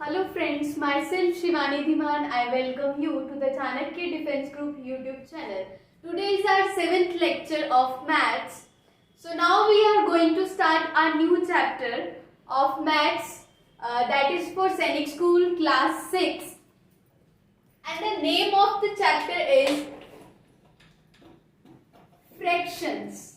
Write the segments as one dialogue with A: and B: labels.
A: Hello friends, myself Shivani Dhiman. I welcome you to the Chanakya Defense Group YouTube channel. Today is our 7th lecture of Maths. So now we are going to start a new chapter of Maths that is for Sainik School class 6. And the name of the chapter is Fractions.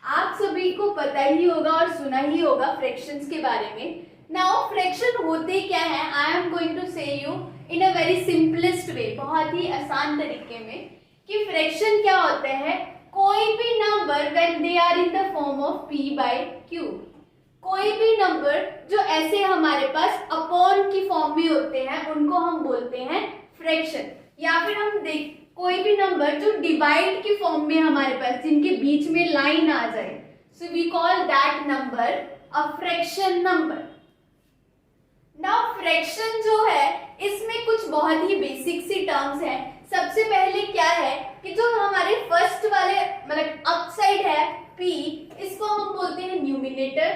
A: आप सभी को पता ही होगा और सुना ही होगा fractions के बारे में. नाउ फ्रैक्शन होते क्या है, आई एम गोइंग टू से you in a very simplest way, बहुत ही आसान तरीके में कि फ्रैक्शन क्या होता है. कोई भी number when they are in the form of p by q, कोई भी नंबर जो ऐसे हमारे पास अपॉन की फॉर्म में होते हैं उनको हम बोलते हैं फ्रैक्शन. या फिर हम देख कोई भी नंबर जो डिवाइड की फॉर्म में हमारे पास जिनके बीच में लाइन आ जाए, so we call that number a fraction number. Now fraction जो है इसमें कुछ बहुत ही बेसिक सी टर्म्स हैं. सबसे पहले क्या है कि जो हमारे फर्स्ट वाले मतलब अप साइड है p, इसको हम बोलते हैं न्यूमिनेटर,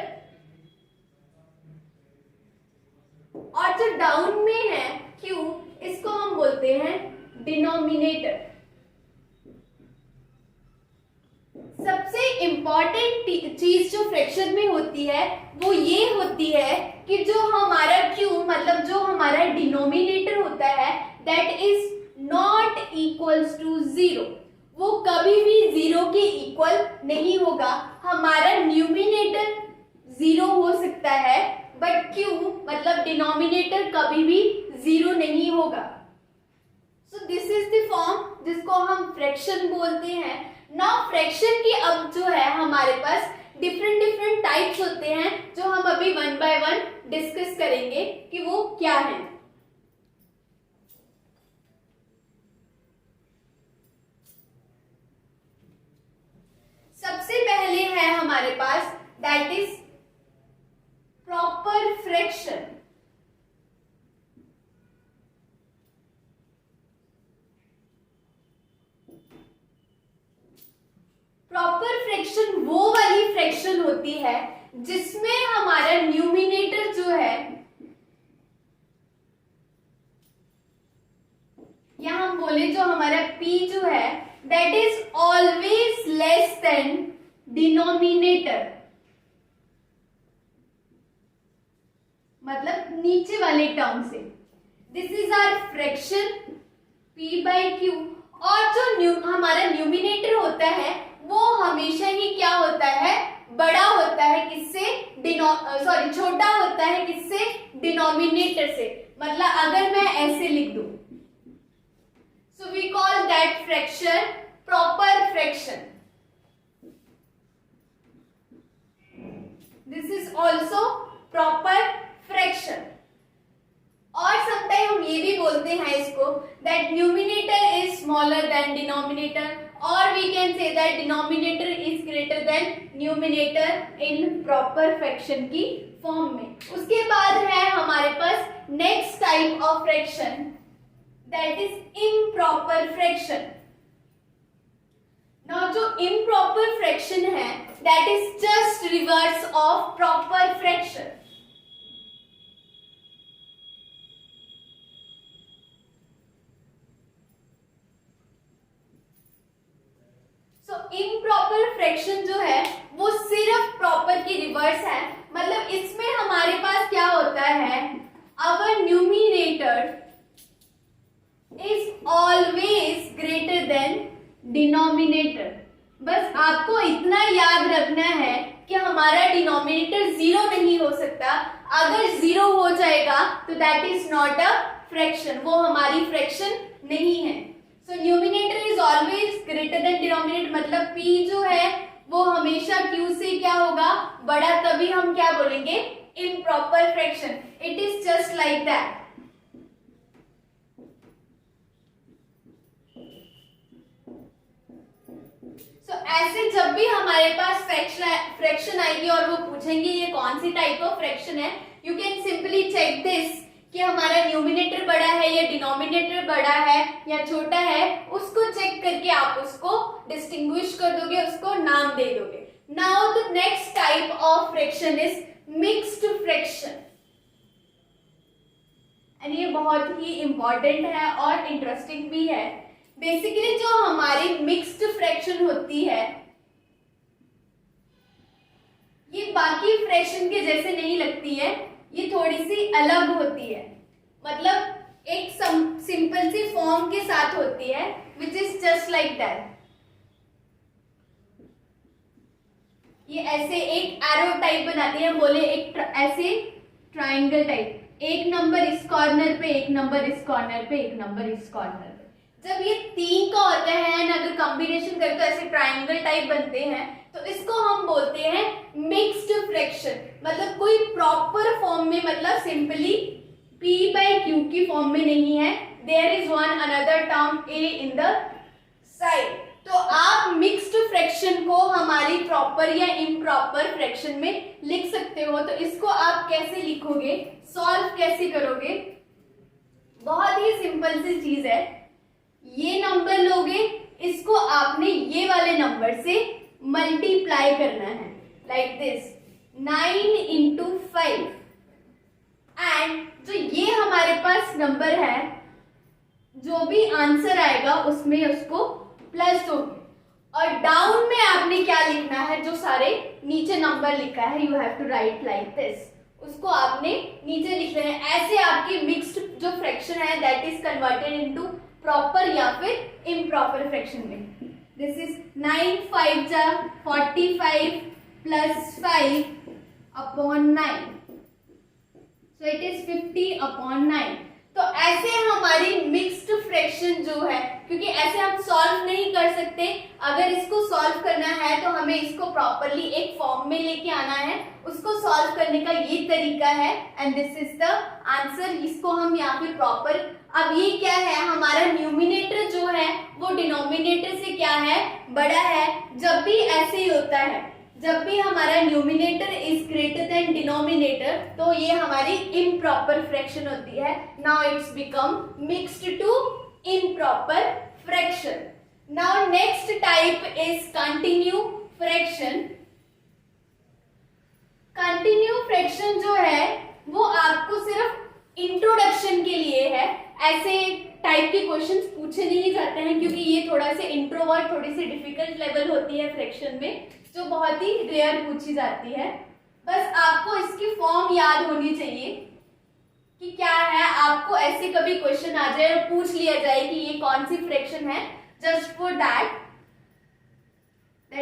A: और जो डाउन में है q, इसको हम बोलते हैं डिनोमिनेटर. सबसे इंपॉर्टेंट चीज जो फ्रैक्शन में होती है वो ये होती है कि जो हमारा q मतलब जो हमारा डिनोमिनेटर होता है that is not equals to 0. वो कभी भी 0 के इक्वल नहीं होगा. हमारा न्यूमिनेटर 0 हो सकता है बट q मतलब डिनोमिनेटर कभी भी 0 नहीं होगा. So this is the form जिसको हम फ्रैक्शन बोलते हैं. नाउ फ्रैक्शन की अब जो है हमारे पास डिफरेंट टाइप्स होते हैं जो हम अभी वन बाय वन डिस्कस करेंगे कि वो क्या है. सबसे पहले है हमारे पास that is proper fraction. Proper fraction वो वाली फ्रैक्शन होती है जिसमें हमारा न्यूमिनेटर जो है, या हम बोले जो हमारा p जो है that is always less than denominator, मतलब नीचे वाले टर्म से. This is our fraction p by q. और जो हमारा न्यूमिनेटर होता है वो हमेशा ही क्या होता है, बड़ा होता है किससे, छोटा होता है किससे, डिनोमिनेटर से. मतलब अगर मैं ऐसे लिख दूं, so we call that fraction proper fraction. This is also proper fraction. और समटाइम हम ये भी बोलते हैं इसको that numerator is smaller than denominator, और we can say that denominator is greater than numerator in proper fraction की form में. उसके बाद है हमारे पास next type of fraction that is improper fraction. Now जो इम्प्रॉपर फ्रैक्शन है that is just reverse of proper fraction. Improper fraction जो है वो सिर्फ प्रॉपर की रिवर्स है. मतलब इसमें हमारे पास क्या होता है, our numerator is always greater than denominator. बस आपको इतना याद रखना है कि हमारा डिनोमिनेटर 0 नहीं हो सकता. अगर 0 हो जाएगा तो that is not a fraction, वो हमारी फ्रैक्शन नहीं है. So numerator is always greater than denominator, मतलब p जो है वो हमेशा q से क्या होगा, बड़ा. तभी हम क्या बोलेंगे, improper fraction. It is just like that. So ऐसे जब भी हमारे पास फ्रैक्शन आएगी और वो पूछेंगे ये कौन सी टाइप ऑफ फ्रैक्शन है, you can simply check this कि हमारा न्यूमिनेटर बड़ा है या डिनोमिनेटर बड़ा है या छोटा है. उसको चेक करके आप उसको डिस्टिंग्विश कर दोगे, उसको नाम दे दोगे. Now the next type of fraction is mixed fraction. बहुत ही इम्पोर्टेंट है और इंटरेस्टिंग भी है। बेसिकली जो हमारी मिक्स्ड फ्रैक्शन होती है ये बाकी फ्रैक्शन के जैसे नहीं लगती है, ये थोड़ी सी अलग होती है। मतलब एक सिंपल सी फॉर्म के साथ होती है which is just like that. ये ऐसे एक एरो टाइप बनाती है, बोले एक ऐसे ट्राइंगल टाइप, एक नंबर इस कॉर्नर पे, एक नंबर इस कॉर्नर पे, एक नंबर इस कॉर्नर पे। जब ये 3 का होता है ना, अगर कॉम्बिनेशन करके ऐसे ट्राइंगल टाइप बनते हैं तो इसको हम बोलते हैं मिक्स्ड फ्रैक्शन। मतलब कोई प्रॉपर फॉर्म में, मतलब सिंपली p/q की फॉर्म में नहीं है, there is one another term a in the side. तो आप मिक्स्ड फ्रैक्शन को हमारी प्रॉपर या इम्प्रॉपर फ्रैक्शन में लिख सकते हो। तो इसको आप कैसे लिखोगे, सॉल्व कैसे करोगे, बहुत ही सिंपल सी चीज है। ये नंबर लोगे, इसको आपने ये वाले नंबर से मल्टीप्लाई करना है लाइक दिस, 9 इंटू 5। एंड जो ये हमारे पास नंबर है, जो भी आंसर आएगा उसमें उसको प्लस दोगे। और डाउन में आपने क्या लिखना है, जो सारे नीचे नंबर लिखा है, you have to write like this, उसको आपने नीचे लिखना है। ऐसे आपकी मिक्स्ड जो फ्रैक्शन है that is converted into proper या फिर इम्प्रॉपर फ्रैक्शन में। दिस इज 9 5 जा 45 plus 5 upon 9, so it is 50 upon 9। तो ऐसे हमारी मिक्स्ड फ्रैक्शन जो है, क्योंकि ऐसे हम सॉल्व नहीं कर सकते, अगर इसको सॉल्व करना है तो हमें इसको प्रॉपरली एक फॉर्म में लेके आना है। उसको सॉल्व करने का ये तरीका है and this is the answer. इसको हम यहाँ पे प्रॉपर, अब ये क्या है, हमारा न्यूमिनेटर जो है वो डिनोमिनेटर से क्या है, बड़ा है। जब भी ऐसे ही होता है, जब भी हमारा numerator is greater than denominator, तो ये हमारी इम्प्रॉपर फ्रैक्शन होती है। Now it's become mixed to improper fraction. Now next type is continue fraction. Continue fraction जो है वो आपको सिर्फ इंट्रोडक्शन के लिए है। ऐसे टाइप के क्वेश्चंस पूछे नहीं जाते हैं, क्योंकि ये थोड़ा सा इंट्रोवर्ट, थोड़ी सी डिफिकल्ट लेवल होती है फ्रैक्शन में, जो बहुत ही रेयर पूछी जाती है। बस आपको इसकी फॉर्म याद होनी चाहिए कि क्या है। आपको ऐसे कभी क्वेश्चन आ जाए और पूछ लिया जाए कि ये कौन सी फ्रैक्शन है, just for that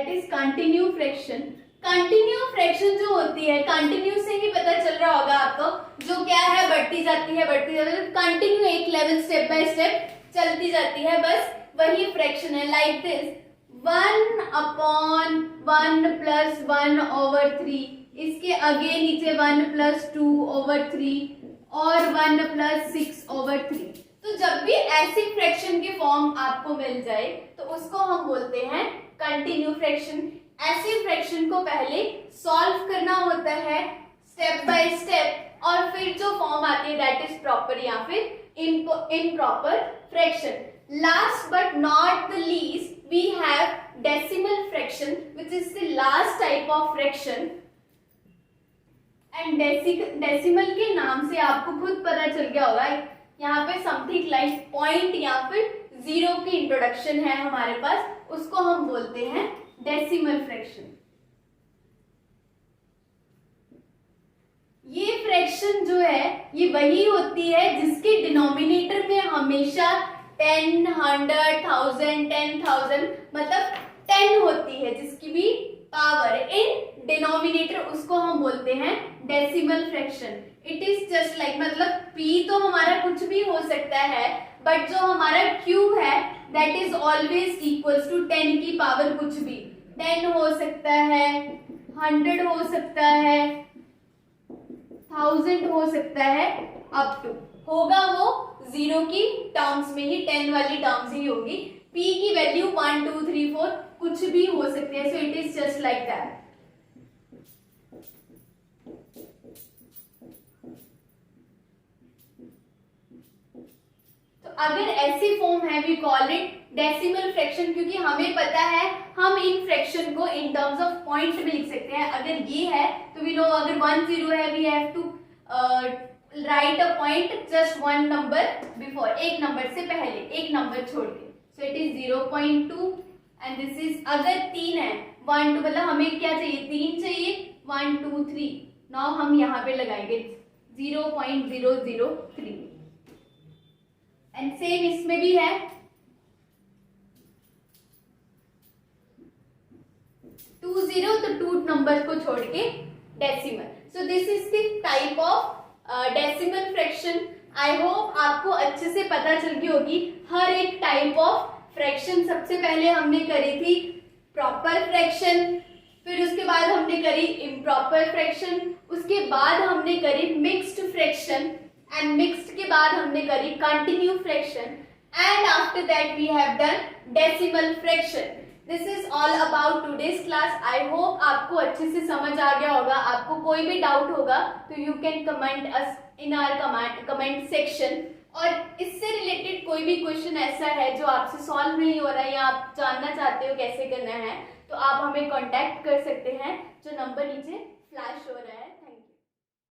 A: is continue fraction. Continue fraction जो होती है, कंटिन्यू से ही पता चल रहा होगा आपको, जो क्या है, बढ़ती जाती है, बढ़ती जाती है, कंटिन्यू एक लेवल स्टेप बाय स्टेप चलती जाती है, बस वही फ्रैक्शन है। Like this 1 upon 1 plus 1 over 3, इसके आगे नीचे 1 प्लस 2 ओवर 3 और 1 प्लस 6 ओवर 3। तो जब भी ऐसी फ्रैक्शन की फॉर्म आपको मिल जाए तो उसको हम बोलते हैं कंटिन्यू फ्रैक्शन। ऐसे फ्रैक्शन को पहले सॉल्व करना होता है स्टेप बाय स्टेप, और फिर जो फॉर्म आती है दैट इज प्रॉपर या फिर improper fraction. Last but not the least we have decimal fraction which is the last type of fraction, and decimal के नाम से आपको खुद पता चल गया होगा, यहाँ पे समथिंग लाइक पॉइंट या फिर जीरो की इंट्रोडक्शन है हमारे पास, उसको हम बोलते हैं डेसिमल फ्रैक्शन। ये फ्रैक्शन जो है ये वही होती है जिसके डिनोमिनेटर में हमेशा 10, 100, 1000, 10,000 मतलब 10 होती है, जिसकी भी पावर इन डिनोमिनेटर, उसको हम बोलते हैं decimal fraction. It is just like, मतलब p तो हमारा कुछ भी हो सकता है, बट जो हमारा q है that is always equals to 10 की पावर कुछ भी। 10 हो सकता है, 100 हो सकता है, 1000 हो सकता है, अप टू होगा वो जीरो की टर्म्स में ही, 10 वाली टर्म्स ही होगी। p की वैल्यू 1 2 3 4 कुछ भी हो सकती है, so it is just like that. तो अगर ऐसी फॉर्म है we call it decimal fraction, क्योंकि हमें पता है हम इन फ्रैक्शन को इन टर्म्स ऑफ पॉइंट में लिख सकते हैं। अगर ये है तो वी नो, अगर 1 0 है we have to write a point just one number before, एक नंबर से पहले, एक नंबर छोड़ के. So it is 0.2 and this is, अगर 3 है 1 2 मतलब हमें क्या चाहिए, 3 चाहिए, 1 2 3. नाउ हम यहाँ पे लगाएंगे 0.003 एंड सेम इसमें भी है 20, तो 2 नंबर को छोड़ के decimal. So this is the type of decimal fraction. I hope आपको अच्छे से पता चल गई होगी हर एक टाइप ऑफ फ्रैक्शन. सबसे पहले हमने करी थी प्रॉपर फ्रैक्शन, फिर उसके बाद हमने करी इम्प्रॉपर फ्रैक्शन, उसके बाद हमने करी मिक्स्ड फ्रैक्शन एंड मिक्स्ड के बाद हमने करी continue fraction and after that we have done decimal fraction. This is all about today's class. I hope आपको अच्छे से समझ आ गया होगा. आपको कोई भी डाउट होगा तो you can comment us in our comment section. और इससे रिलेटेड कोई भी क्वेश्चन ऐसा है जो आपसे सॉल्व नहीं हो रहा है या आप जानना चाहते हो कैसे करना है, तो आप हमें कांटेक्ट कर सकते हैं जो नंबर नीचे फ्लैश हो रहा है. Thank you.